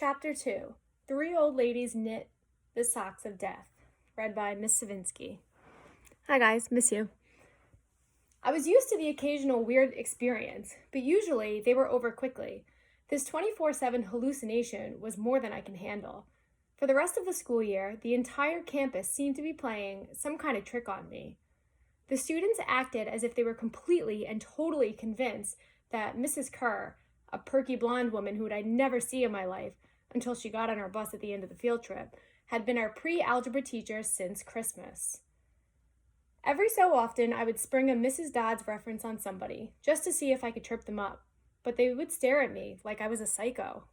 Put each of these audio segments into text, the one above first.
Chapter 2 Three Old Ladies Knit the Socks of Death, read by Miss Savinsky. Hi guys, miss you. I was used to the occasional weird experience, but usually they were over quickly. This 24/7 hallucination was more than I can handle. For the rest of the school year, the entire campus seemed to be playing some kind of trick on me. The students acted as if they were completely and totally convinced that Mrs. Kerr, a perky blonde woman who I'd never see in my life until she got on our bus at the end of the field trip, had been our pre-algebra teacher since Christmas. Every so often, I would spring a Mrs. Dodds reference on somebody, just to see if I could trip them up, but they would stare at me like I was a psycho.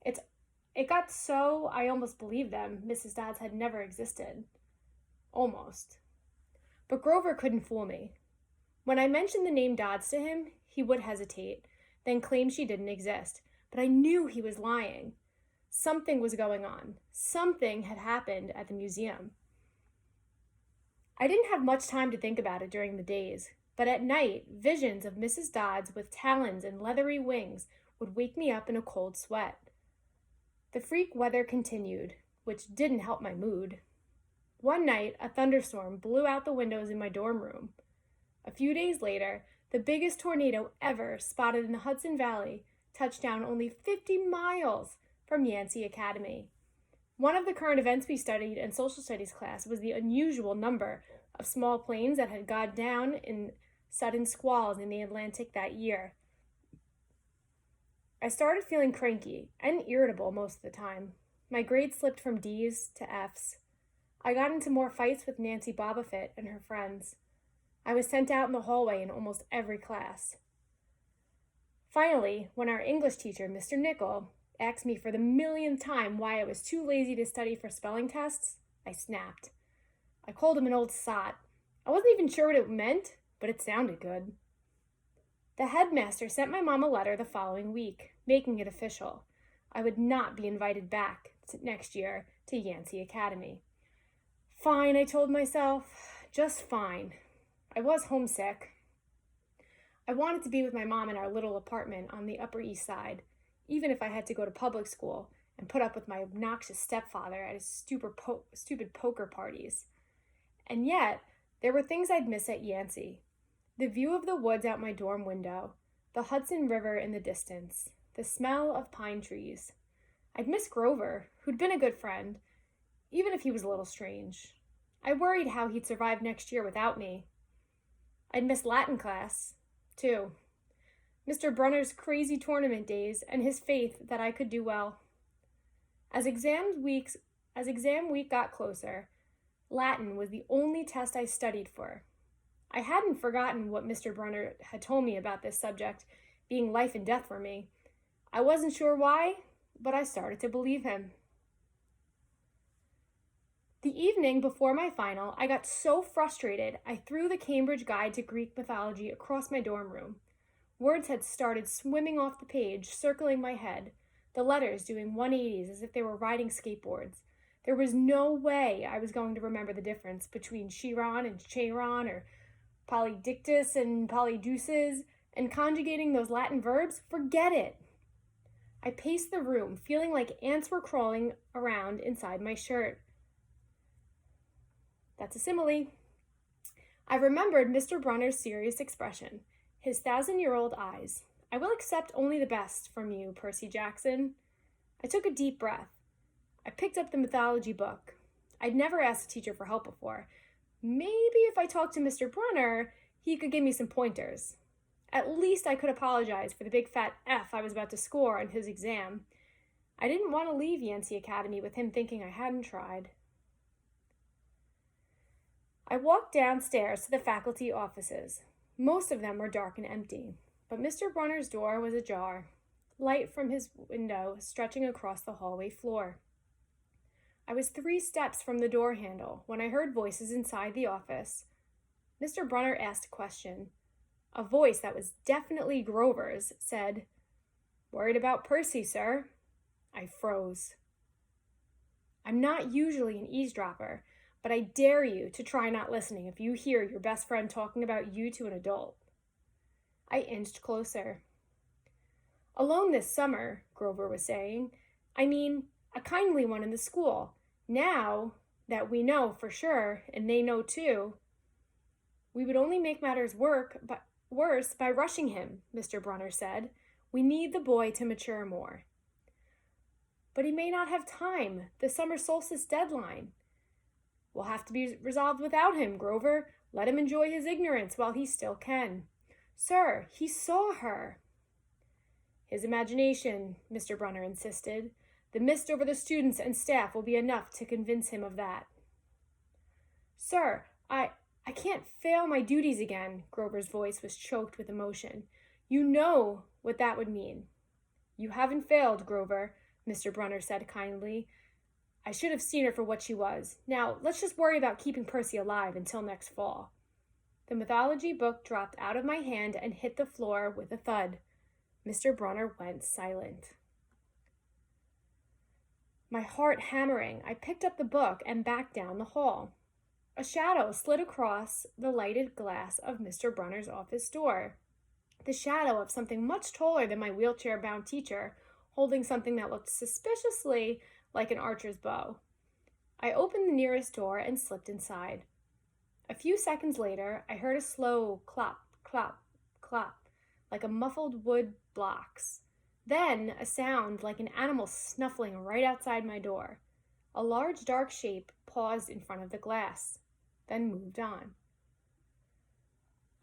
It got so I almost believed them Mrs. Dodds had never existed. Almost. But Grover couldn't fool me. When I mentioned the name Dodds to him, he would hesitate, then claim she didn't exist, but I knew he was lying. Something was going on. Something had happened at the museum. I didn't have much time to think about it during the days, but at night, visions of Mrs. Dodds with talons and leathery wings would wake me up in a cold sweat. The freak weather continued, which didn't help my mood. One night, a thunderstorm blew out the windows in my dorm room. A few days later, the biggest tornado ever spotted in the Hudson Valley touched down only 50 miles from Yancey Academy. One of the current events we studied in social studies class was the unusual number of small planes that had gone down in sudden squalls in the Atlantic that year. I started feeling cranky and irritable most of the time. My grades slipped from D's to F's. I got into more fights with Nancy Bobofit and her friends. I was sent out in the hallway in almost every class. Finally, when our English teacher, Mr. Nickel, asked me for the millionth time why I was too lazy to study for spelling tests, I snapped. I called him an old sot. I wasn't even sure what it meant, but it sounded good. The headmaster sent my mom a letter the following week, making it official. I would not be invited back next year to Yancey Academy. Fine, I told myself, just fine. I was homesick. I wanted to be with my mom in our little apartment on the Upper East Side, even if I had to go to public school and put up with my obnoxious stepfather at his stupid poker parties. And yet, there were things I'd miss at Yancey. The view of the woods out my dorm window, the Hudson River in the distance, the smell of pine trees. I'd miss Grover, who'd been a good friend, even if he was a little strange. I worried how he'd survive next year without me. I'd miss Latin class, too. Mr. Brunner's crazy tournament days and his faith that I could do well. As exam week got closer, Latin was the only test I studied for. I hadn't forgotten what Mr. Brunner had told me about this subject being life and death for me. I wasn't sure why, but I started to believe him. The evening before my final, I got so frustrated I threw the Cambridge Guide to Greek Mythology across my dorm room. Words had started swimming off the page, circling my head, the letters doing 180s as if they were riding skateboards. There was no way I was going to remember the difference between Chiron and Cheiron, or polydictus and polydeuces, and conjugating those Latin verbs. Forget it. I paced the room, feeling like ants were crawling around inside my shirt. That's a simile. I remembered Mr. Brunner's serious expression, his 1,000-year-old eyes. I will accept only the best from you, Percy Jackson. I took a deep breath. I picked up the mythology book. I'd never asked a teacher for help before. Maybe if I talked to Mr. Brunner, he could give me some pointers. At least I could apologize for the big fat F I was about to score on his exam. I didn't want to leave Yancey Academy with him thinking I hadn't tried. I walked downstairs to the faculty offices. Most of them were dark and empty, but Mr. Brunner's door was ajar, light from his window stretching across the hallway floor. I was 3 steps from the door handle when I heard voices inside the office. Mr. Brunner asked a question. A voice that was definitely Grover's said, "Worried about Percy, sir?" I froze. I'm not usually an eavesdropper, but I dare you to try not listening if you hear your best friend talking about you to an adult. I inched closer. Alone this summer, Grover was saying, I mean, a kindly one in the school. Now that we know for sure, and they know too, we would only make matters worse by rushing him, Mr. Brunner said. We need the boy to mature more. But he may not have time. The summer solstice deadline will have to be resolved without him, Grover. Let him enjoy his ignorance while he still can. Sir, he saw her. His imagination, Mr. Brunner insisted. The mist over the students and staff will be enough to convince him of that. Sir, I can't fail my duties again. Grover's voice was choked with emotion. You know what that would mean. You haven't failed, Grover, Mr. Brunner said kindly. I should have seen her for what she was. Now, let's just worry about keeping Percy alive until next fall. The mythology book dropped out of my hand and hit the floor with a thud. Mr. Brunner went silent. My heart hammering, I picked up the book and backed down the hall. A shadow slid across the lighted glass of Mr. Brunner's office door. The shadow of something much taller than my wheelchair-bound teacher, holding something that looked suspiciously like an archer's bow. I opened the nearest door and slipped inside. A few seconds later, I heard a slow clop, clop, clop, like a muffled wood blocks. Then a sound like an animal snuffling right outside my door. A large dark shape paused in front of the glass, then moved on.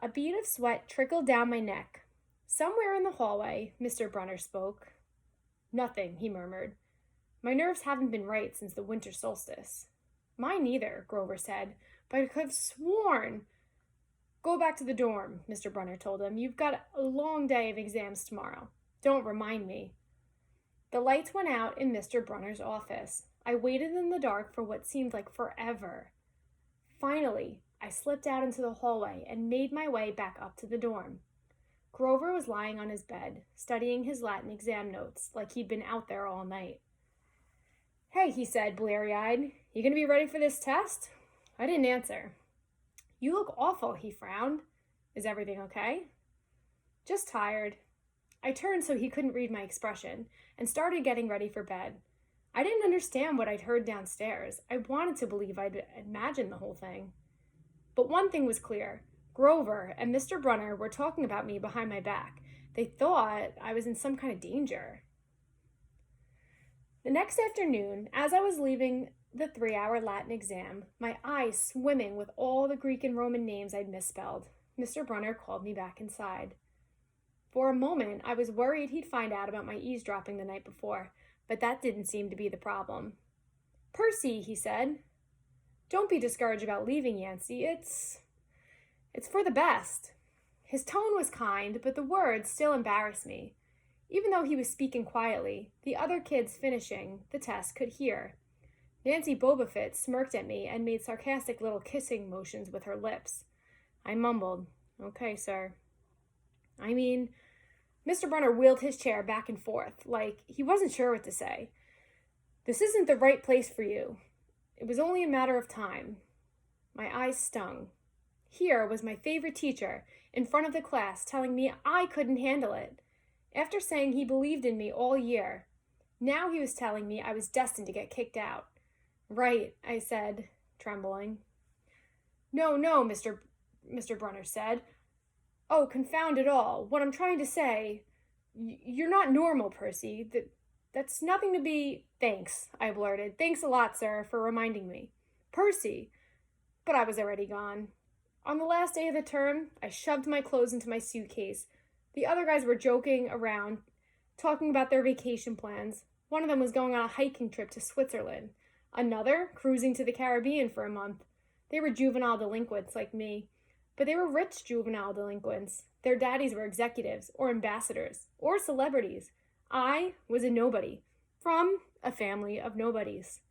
A bead of sweat trickled down my neck. Somewhere in the hallway, Mr. Brunner spoke. Nothing, he murmured. My nerves haven't been right since the winter solstice. Mine neither, Grover said, but I could have sworn. Go back to the dorm, Mr. Brunner told him. You've got a long day of exams tomorrow. Don't remind me. The lights went out in Mr. Brunner's office. I waited in the dark for what seemed like forever. Finally, I slipped out into the hallway and made my way back up to the dorm. Grover was lying on his bed, studying his Latin exam notes like he'd been out there all night. Hey, he said, bleary-eyed. You gonna be ready for this test? I didn't answer. You look awful, he frowned. Is everything okay? Just tired. I turned so he couldn't read my expression and started getting ready for bed. I didn't understand what I'd heard downstairs. I wanted to believe I'd imagined the whole thing. But one thing was clear. Grover and Mr. Brunner were talking about me behind my back. They thought I was in some kind of danger. The next afternoon, as I was leaving the 3-hour Latin exam, my eyes swimming with all the Greek and Roman names I'd misspelled, Mr. Brunner called me back inside. For a moment, I was worried he'd find out about my eavesdropping the night before, but that didn't seem to be the problem. Percy, he said. Don't be discouraged about leaving, Yancey. It's for the best. His tone was kind, but the words still embarrassed me. Even though he was speaking quietly, the other kids finishing the test could hear. Nancy Bobofit smirked at me and made sarcastic little kissing motions with her lips. I mumbled, Okay, sir. Mr. Brunner wheeled his chair back and forth, like he wasn't sure what to say. This isn't the right place for you. It was only a matter of time. My eyes stung. Here was my favorite teacher in front of the class telling me I couldn't handle it. After saying he believed in me all year, now he was telling me I was destined to get kicked out. Right, I said, trembling. No, Mr. Brunner said. Oh, confound it all. What I'm trying to say, you're not normal, Percy. That's nothing to be... Thanks, I blurted. Thanks a lot, sir, for reminding me. Percy! But I was already gone. On the last day of the term, I shoved my clothes into my suitcase. The other guys were joking around, talking about their vacation plans. One of them was going on a hiking trip to Switzerland. Another, cruising to the Caribbean for a month. They were juvenile delinquents like me. But they were rich juvenile delinquents. Their daddies were executives, or ambassadors, or celebrities. I was a nobody, from a family of nobodies.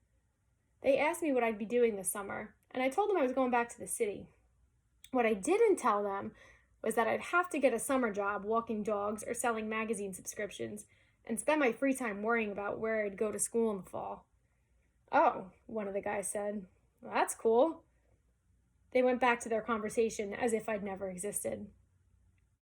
They asked me what I'd be doing this summer, and I told them I was going back to the city. What I didn't tell them was that I'd have to get a summer job walking dogs or selling magazine subscriptions and spend my free time worrying about where I'd go to school in the fall. Oh, one of the guys said. Well, that's cool. They went back to their conversation as if I'd never existed.